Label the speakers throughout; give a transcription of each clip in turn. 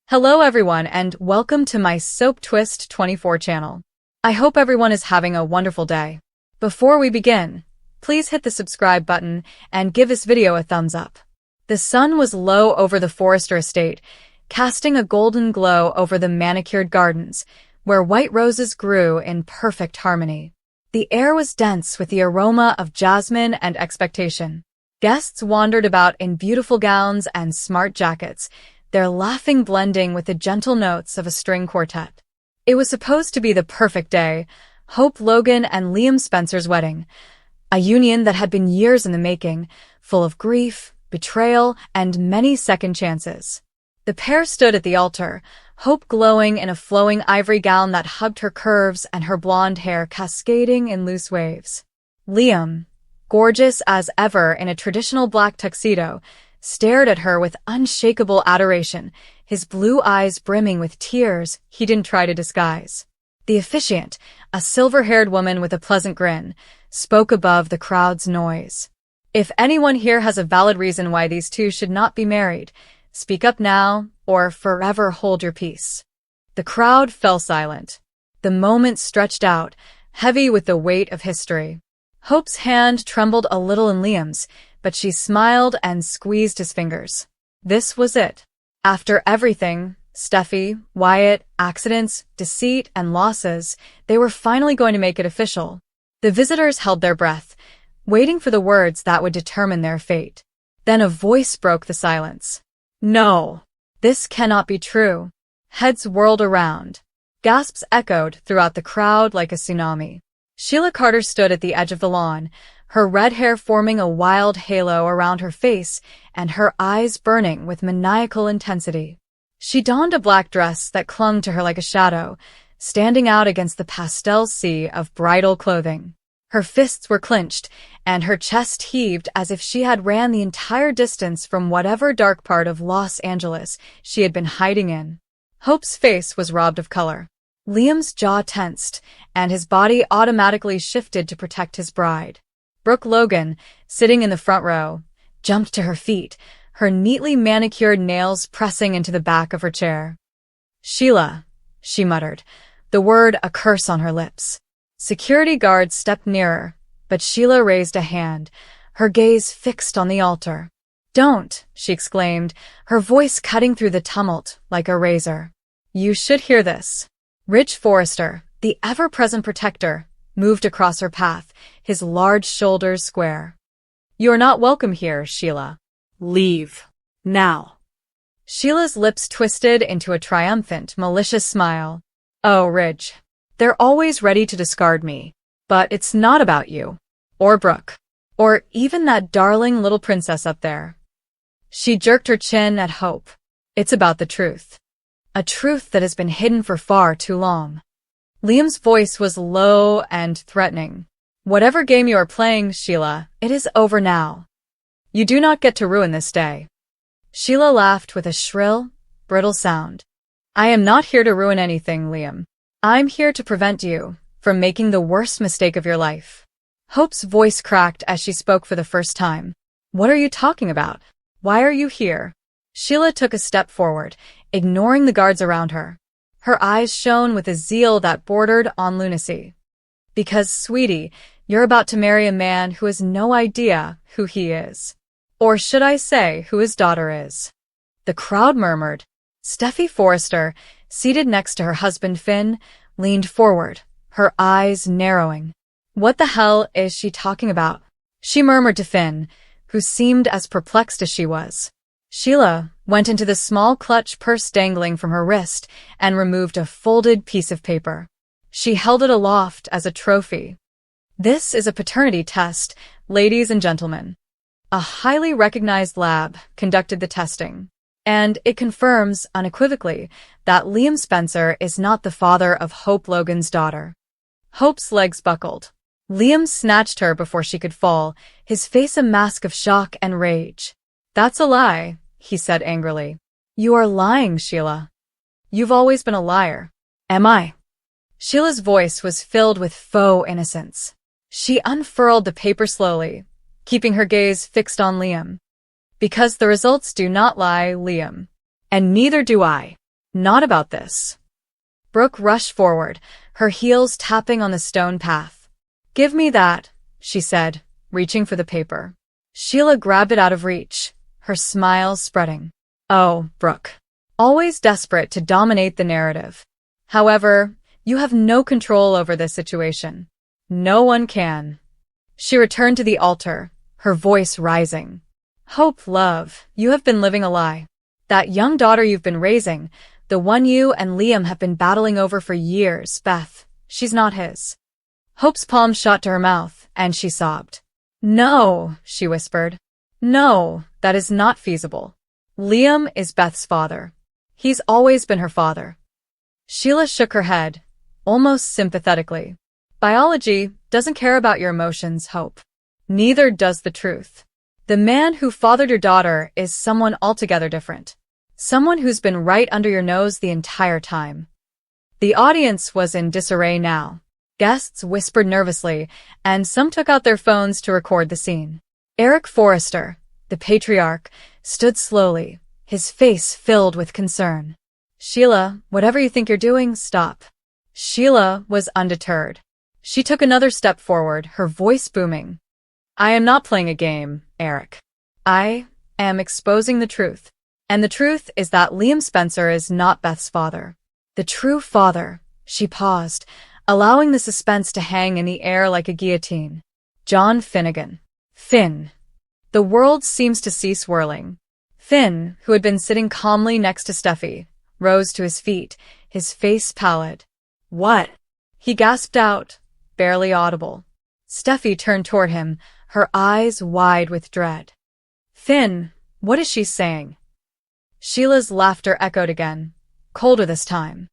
Speaker 1: Hello everyone and welcome to my Soap Twist 24 channel. I hope everyone is having a wonderful day. Before we begin, please hit the subscribe button and give this video a thumbs up. The sun was low over the Forrester estate, casting a golden glow over the manicured gardens, where white roses grew in perfect harmony. The air was dense with the aroma of jasmine and expectation. Guests wandered about in beautiful gowns and smart jackets, their laughing blending with the gentle notes of a string quartet. It was supposed to be the perfect day, Hope Logan and Liam Spencer's wedding, a union that had been years in the making, full of grief, betrayal, and many second chances. The pair stood at the altar, Hope glowing in a flowing ivory gown that hugged her curves and her blonde hair cascading in loose waves. Liam, gorgeous as ever in a traditional black tuxedo, stared at her with unshakable adoration, his blue eyes brimming with tears he didn't try to disguise. The officiant, a silver-haired woman with a pleasant grin, spoke above the crowd's noise. "If anyone here has a valid reason why these two should not be married, speak up now or forever hold your peace." The crowd fell silent. The moment stretched out, heavy with the weight of history. Hope's hand trembled a little in Liam's, but she smiled and squeezed his fingers. This was it. After everything, Steffi, Wyatt, accidents, deceit, and losses, they were finally going to make it official. The visitors held their breath, waiting for the words that would determine their fate. Then a voice broke the silence. "No, this cannot be true." Heads whirled around. Gasps echoed throughout the crowd like a tsunami. Sheila Carter stood at the edge of the lawn, her red hair forming a wild halo around her face and her eyes burning with maniacal intensity. She donned a black dress that clung to her like a shadow, standing out against the pastel sea of bridal clothing. Her fists were clenched, and her chest heaved as if she had ran the entire distance from whatever dark part of Los Angeles she had been hiding in. Hope's face was robbed of color. Liam's jaw tensed, and his body automatically shifted to protect his bride. Brooke Logan, sitting in the front row, jumped to her feet, her neatly manicured nails pressing into the back of her chair. "Sheila," she muttered, the word a curse on her lips. Security guards stepped nearer, but Sheila raised a hand, her gaze fixed on the altar. "Don't," she exclaimed, her voice cutting through the tumult like a razor. "You should hear this." Rich Forrester, the ever-present protector, moved across her path, his large shoulders square. "You're not welcome here, Sheila. Leave. Now." Sheila's lips twisted into a triumphant, malicious smile. "Oh, Ridge. They're always ready to discard me. But it's not about you. Or Brooke. Or even that darling little princess up there." She jerked her chin at Hope. "It's about the truth. A truth that has been hidden for far too long." Liam's voice was low and threatening. "Whatever game you are playing, Sheila, it is over now. You do not get to ruin this day." Sheila laughed with a shrill, brittle sound. "I am not here to ruin anything, Liam. I'm here to prevent you from making the worst mistake of your life." Hope's voice cracked as she spoke for the first time. "What are you talking about? Why are you here?" Sheila took a step forward, ignoring the guards around her. Her eyes shone with a zeal that bordered on lunacy. "Because, sweetie, you're about to marry a man who has no idea who he is. Or should I say who his daughter is?" The crowd murmured. Steffi Forrester, seated next to her husband Finn, leaned forward, her eyes narrowing. "What the hell is she talking about?" she murmured to Finn, who seemed as perplexed as she was. Sheila went into the small clutch purse dangling from her wrist and removed a folded piece of paper. She held it aloft as a trophy. "This is a paternity test, ladies and gentlemen. A highly recognized lab conducted the testing, and it confirms unequivocally that Liam Spencer is not the father of Hope Logan's daughter." Hope's legs buckled. Liam snatched her before she could fall, his face a mask of shock and rage. "That's a lie," he said angrily. "You are lying, Sheila. You've always been a liar." "Am I?" Sheila's voice was filled with faux innocence. She unfurled the paper slowly, keeping her gaze fixed on Liam. "Because the results do not lie, Liam. And neither do I." Not about this. Brooke rushed forward, her heels tapping on the stone path. Give me that, she said, reaching for the paper. Sheila grabbed it out of reach, her smile spreading. Oh, Brooke. Always desperate to dominate the narrative. However, you have no control over this situation. No one can. She returned to the altar, her voice rising. Hope, love, you have been living a lie. That young daughter you've been raising, the one you and Liam have been battling over for years, Beth, she's not his. Hope's palm shot to her mouth, and she sobbed. No, she whispered. No, that is not feasible. Liam is Beth's father. He's always been her father. Sheila shook her head, almost sympathetically. Biology doesn't care about your emotions, Hope. Neither does the truth. The man who fathered your daughter is someone altogether different. Someone who's been right under your nose the entire time. The audience was in disarray now. Guests whispered nervously, and some took out their phones to record the scene. Eric Forrester, the patriarch, stood slowly, his face filled with concern. Sheila, whatever you think you're doing, stop. Sheila was undeterred. She took another step forward, her voice booming. I am not playing a game, Eric. I am exposing the truth. And the truth is that Liam Spencer is not Beth's father. The true father, she paused, allowing the suspense to hang in the air like a guillotine. John Finnegan. Finn. The world seems to cease whirling. Finn, who had been sitting calmly next to Steffi, rose to his feet, his face pallid. What? He gasped out, barely audible. Steffi turned toward him, her eyes wide with dread. Finn, what is she saying? Sheila's laughter echoed again, colder this time.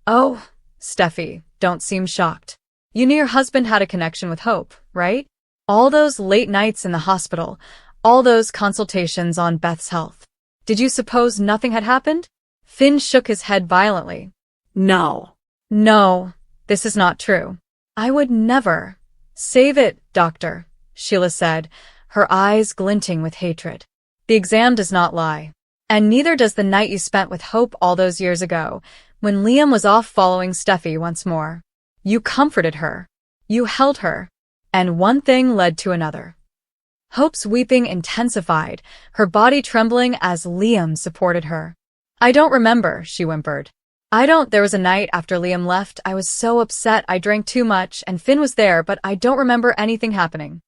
Speaker 1: Oh, Steffi, don't seem shocked. You knew your husband had a connection with Hope, right? All those late nights in the hospital, all those consultations on Beth's health. Did you suppose nothing had happened? Finn shook his head violently. No. No, this is not true. I would never. Save it, doctor, Sheila said, her eyes glinting with hatred. The exam does not lie. And neither does the night you spent with Hope all those years ago, when Liam was off following Steffi once more. You comforted her. You held her. And one thing led to another. Hope's weeping intensified, her body trembling as Liam supported her. I don't remember, she whimpered. There was a night after Liam left, I was so upset I drank too much and Finn was there, but I don't remember anything happening.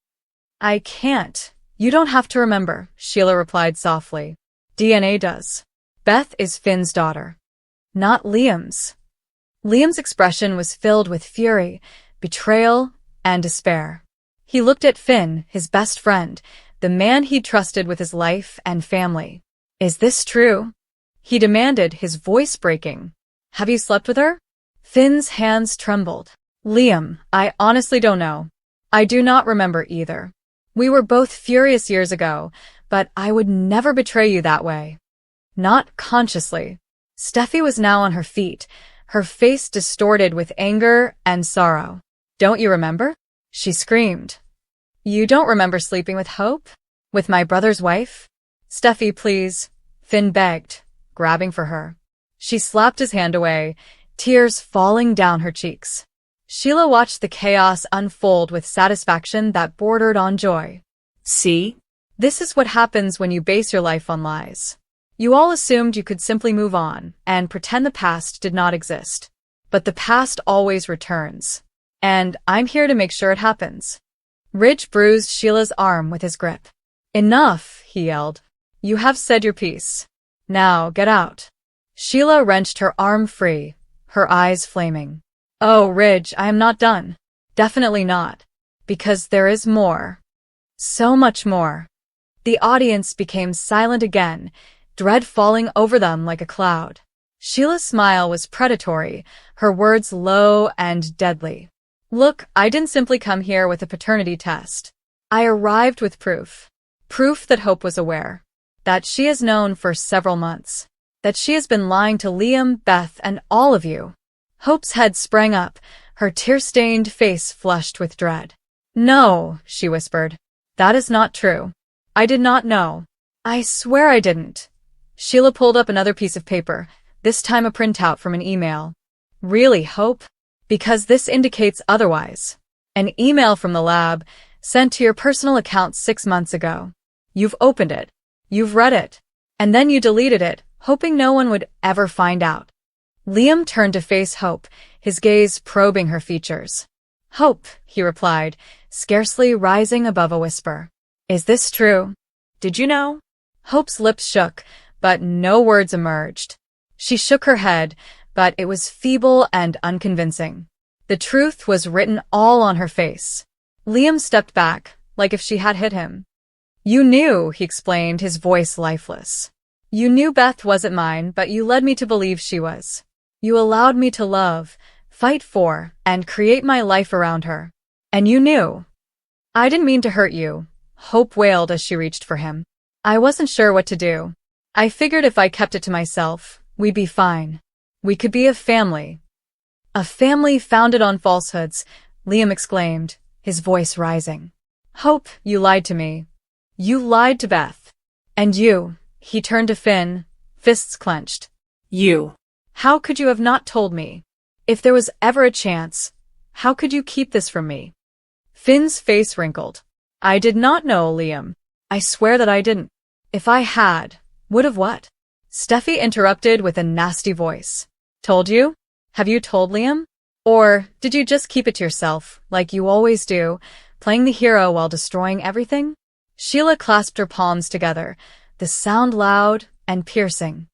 Speaker 1: I can't. You don't have to remember, Sheila replied softly. DNA does. Beth is Finn's daughter. Not Liam's. Liam's expression was filled with fury, betrayal, and despair. He looked at Finn, his best friend, the man he'd trusted with his life and family. Is this true? He demanded, his voice breaking. Have you slept with her? Finn's hands trembled. Liam, I honestly don't know. I do not remember either. We were both furious years ago, but I would never betray you that way. Not consciously. Steffi was now on her feet, her face distorted with anger and sorrow. Don't you remember? She screamed. You don't remember sleeping with Hope? With my brother's wife? Steffi, please, Finn begged, grabbing for her. She slapped his hand away, tears falling down her cheeks. Sheila watched the chaos unfold with satisfaction that bordered on joy. See? This is what happens when you base your life on lies. You all assumed you could simply move on and pretend the past did not exist. But the past always returns. And I'm here to make sure it happens. Ridge bruised Sheila's arm with his grip. Enough, he yelled. You have said your piece. Now get out. Sheila wrenched her arm free, her eyes flaming. Oh, Ridge, I am not done. Definitely not. Because there is more. So much more. The audience became silent again, dread falling over them like a cloud. Sheila's smile was predatory, her words low and deadly. Look, I didn't simply come here with a paternity test. I arrived with proof. Proof that Hope was aware. That she has known for several months. That she has been lying to Liam, Beth, and all of you. Hope's head sprang up, her tear-stained face flushed with dread. No, she whispered. That is not true. I did not know. I swear I didn't. Sheila pulled up another piece of paper, this time a printout from an email. Really, Hope? Because this indicates otherwise. An email from the lab, sent to your personal account 6 months ago. You've opened it. You've read it. And then you deleted it, hoping no one would ever find out. Liam turned to face Hope, his gaze probing her features. Hope, he replied, scarcely rising above a whisper. Is this true? Did you know? Hope's lips shook, but no words emerged. She shook her head, but it was feeble and unconvincing. The truth was written all on her face. Liam stepped back, like if she had hit him. You knew, he explained, his voice lifeless. You knew Beth wasn't mine, but you led me to believe she was. You allowed me to love, fight for, and create my life around her. And you knew. I didn't mean to hurt you, Hope wailed as she reached for him. I wasn't sure what to do. I figured if I kept it to myself, we'd be fine. We could be a family. A family founded on falsehoods, Liam exclaimed, his voice rising. Hope, you lied to me. You lied to Beth. And you, he turned to Finn, fists clenched. You. How could you have not told me? If there was ever a chance, how could you keep this from me? Finn's face wrinkled. I did not know, Liam. I swear that I didn't. If I had, would have what? Steffi interrupted with a nasty voice. Told you? Have you told Liam? Or did you just keep it to yourself, like you always do, playing the hero while destroying everything? Sheila clasped her palms together, the sound loud and piercing.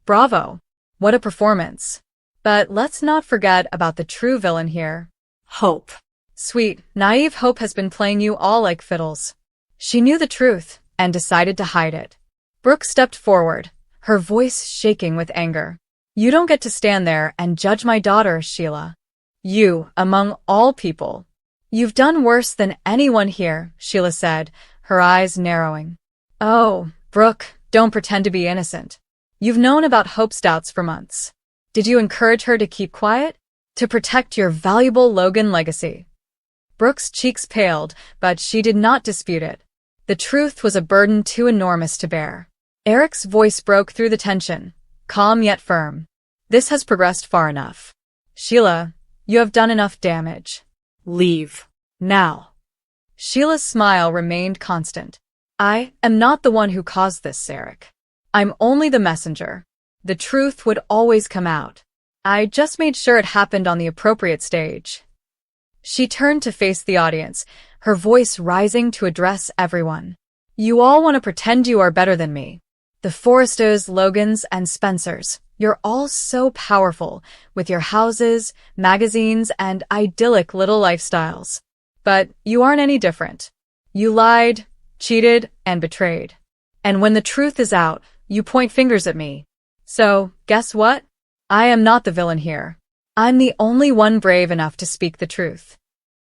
Speaker 1: Bravo! What a performance. But let's not forget about the true villain here. Hope. Sweet, naive Hope has been playing you all like fiddles. She knew the truth and decided to hide it. Brooke stepped forward, her voice shaking with anger. You don't get to stand there and judge my daughter, Sheila. You, among all people. You've done worse than anyone here, Sheila said, her eyes narrowing. Oh, Brooke, don't pretend to be innocent. You've known about Hope's doubts for months. Did you encourage her to keep quiet? To protect your valuable Logan legacy? Brooke's cheeks paled, but she did not dispute it. The truth was a burden too enormous to bear. Eric's voice broke through the tension, calm yet firm. This has progressed far enough. Sheila, you have done enough damage. Leave. Now. Sheila's smile remained constant. I am not the one who caused this, Eric. I'm only the messenger. The truth would always come out. I just made sure it happened on the appropriate stage. She turned to face the audience, her voice rising to address everyone. You all want to pretend you are better than me. The Forresters, Logans, and Spencers, you're all so powerful, with your houses, magazines, and idyllic little lifestyles. But you aren't any different. You lied, cheated, and betrayed. And when the truth is out, you point fingers at me. So, guess what? I am not the villain here. I'm the only one brave enough to speak the truth.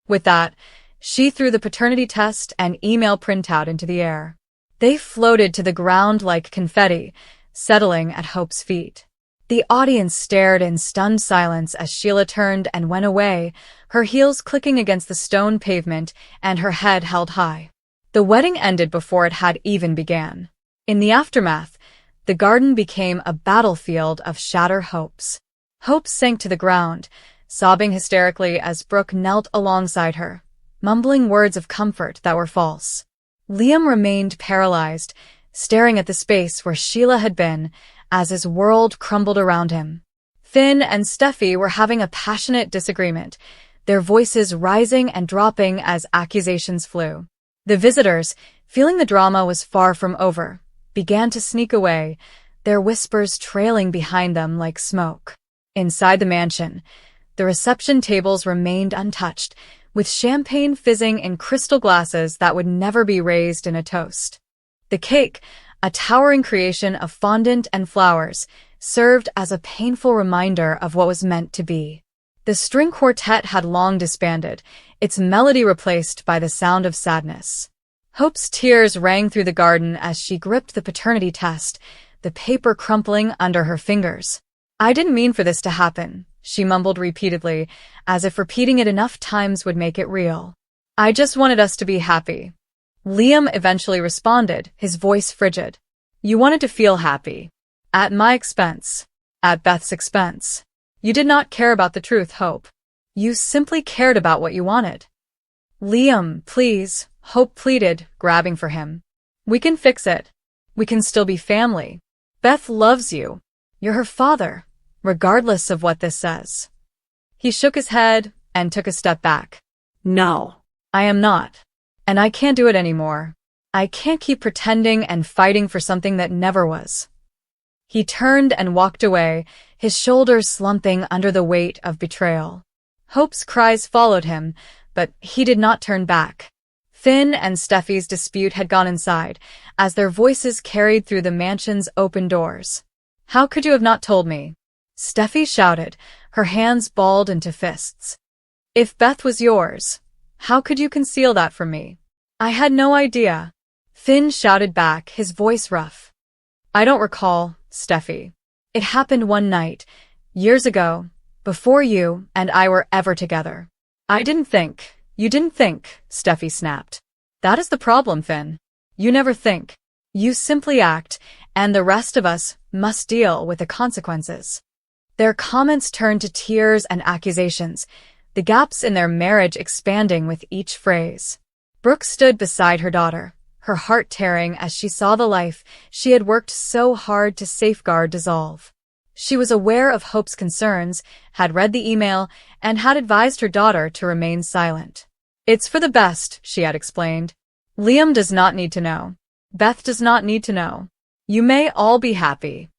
Speaker 1: With that, she threw the paternity test and email printout into the air. They floated to the ground like confetti, settling at Hope's feet. The audience stared in stunned silence as Sheila turned and went away, her heels clicking against the stone pavement and her head held high. The wedding ended before it had even begun. In the aftermath, the garden became a battlefield of shattered hopes. Hope sank to the ground, sobbing hysterically as Brooke knelt alongside her, mumbling words of comfort that were false. Liam remained paralyzed, staring at the space where Sheila had been, as his world crumbled around him. Finn and Steffi were having a passionate disagreement, their voices rising and dropping as accusations flew. The visitors, feeling the drama was far from over, began to sneak away, their whispers trailing behind them like smoke. Inside the mansion, the reception tables remained untouched, with champagne fizzing in crystal glasses that would never be raised in a toast. The cake, a towering creation of fondant and flowers, served as a painful reminder of what was meant to be. The string quartet had long disbanded, its melody replaced by the sound of sadness. Hope's tears rang through the garden as she gripped the paternity test, the paper crumpling under her fingers. I didn't mean for this to happen, she mumbled repeatedly, as if repeating it enough times would make it real. I just wanted us to be happy. Liam eventually responded, his voice frigid. You wanted to feel happy. At my expense. at Beth's expense. You did not care about the truth, Hope. You simply cared about what you wanted. Liam, please, Hope pleaded, grabbing for him. We can fix it. We can still be family. Beth loves you. You're her father, regardless of what this says. He shook his head and took a step back. No, I am not. And I can't do it anymore. I can't keep pretending and fighting for something that never was. He turned and walked away, his shoulders slumping under the weight of betrayal. Hope's cries followed him, but he did not turn back. Finn and Steffi's dispute had gone inside, as their voices carried through the mansion's open doors. How could you have not told me? Steffi shouted, her hands balled into fists. If Beth was yours, how could you conceal that from me? I had no idea. Finn shouted back, his voice rough. I don't recall, Steffi. It happened one night, years ago, before you and I were ever together. I didn't think. You didn't think, Steffi snapped. That is the problem, Finn. You never think. You simply act, and the rest of us must deal with the consequences. Their comments turned to tears and accusations, the gaps in their marriage expanding with each phrase. Brooke stood beside her daughter, her heart tearing as she saw the life she had worked so hard to safeguard dissolve. She was aware of Hope's concerns, had read the email, and had advised her daughter to remain silent. It's for the best, she had explained. Liam does not need to know. Beth does not need to know. You may all be happy.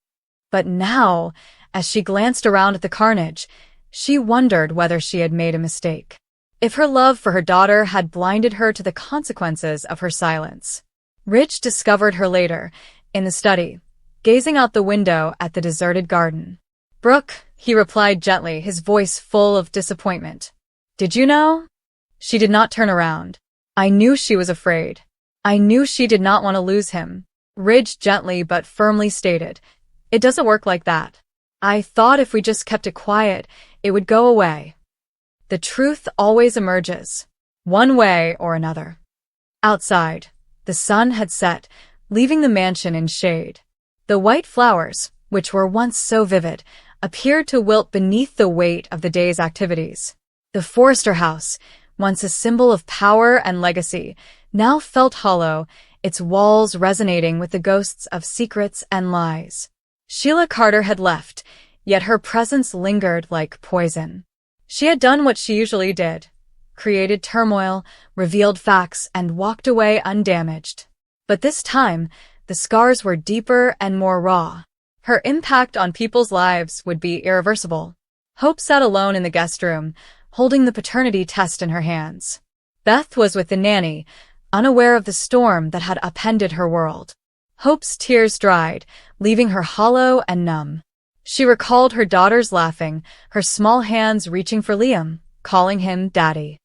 Speaker 1: But now, as she glanced around at the carnage, she wondered whether she had made a mistake. If her love for her daughter had blinded her to the consequences of her silence. Rich discovered her later, in the study, gazing out the window at the deserted garden. Brooke, he replied gently, his voice full of disappointment. Did you know? She did not turn around. I knew she was afraid. I knew she did not want to lose him. Ridge gently but firmly stated, It doesn't work like that. I thought if we just kept it quiet, it would go away. The truth always emerges, one way or another. Outside, the sun had set, leaving the mansion in shade. The white flowers, which were once so vivid, appeared to wilt beneath the weight of the day's activities. The Forrester house, once a symbol of power and legacy, now felt hollow, its walls resonating with the ghosts of secrets and lies. Sheila Carter had left, yet her presence lingered like poison. She had done what she usually did, created turmoil, revealed facts, and walked away undamaged. But this time, the scars were deeper and more raw. Her impact on people's lives would be irreversible. Hope sat alone in the guest room, holding the paternity test in her hands. Beth was with the nanny, unaware of the storm that had upended her world. Hope's tears dried, leaving her hollow and numb. She recalled her daughters laughing, her small hands reaching for Liam, calling him Daddy.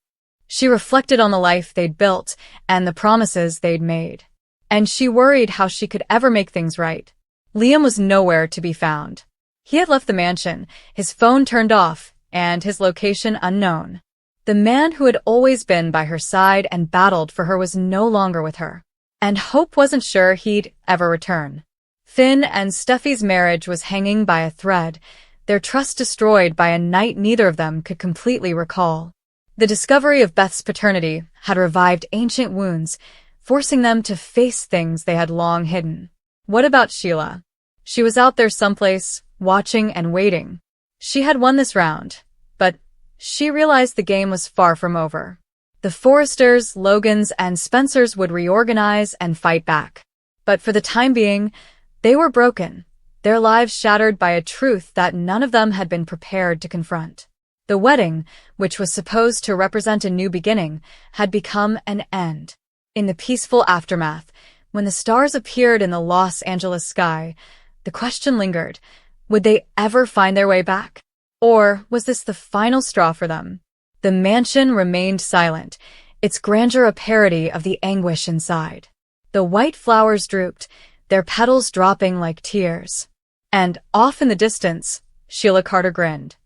Speaker 1: She reflected on the life they'd built and the promises they'd made. And she worried how she could ever make things right. Liam was nowhere to be found. He had left the mansion, his phone turned off, and his location unknown. The man who had always been by her side and battled for her was no longer with her. And Hope wasn't sure he'd ever return. Finn and Steffi's marriage was hanging by a thread, their trust destroyed by a night neither of them could completely recall. The discovery of Beth's paternity had revived ancient wounds, forcing them to face things they had long hidden. What about Sheila? She was out there someplace, watching and waiting. She had won this round, but she realized the game was far from over. The Forresters, Logans, and Spencers would reorganize and fight back. But for the time being, they were broken, their lives shattered by a truth that none of them had been prepared to confront. The wedding, which was supposed to represent a new beginning, had become an end. In the peaceful aftermath, when the stars appeared in the Los Angeles sky, the question lingered, would they ever find their way back? Or was this the final straw for them? The mansion remained silent, its grandeur a parody of the anguish inside. The white flowers drooped, their petals dropping like tears. And off in the distance, Sheila Carter grinned.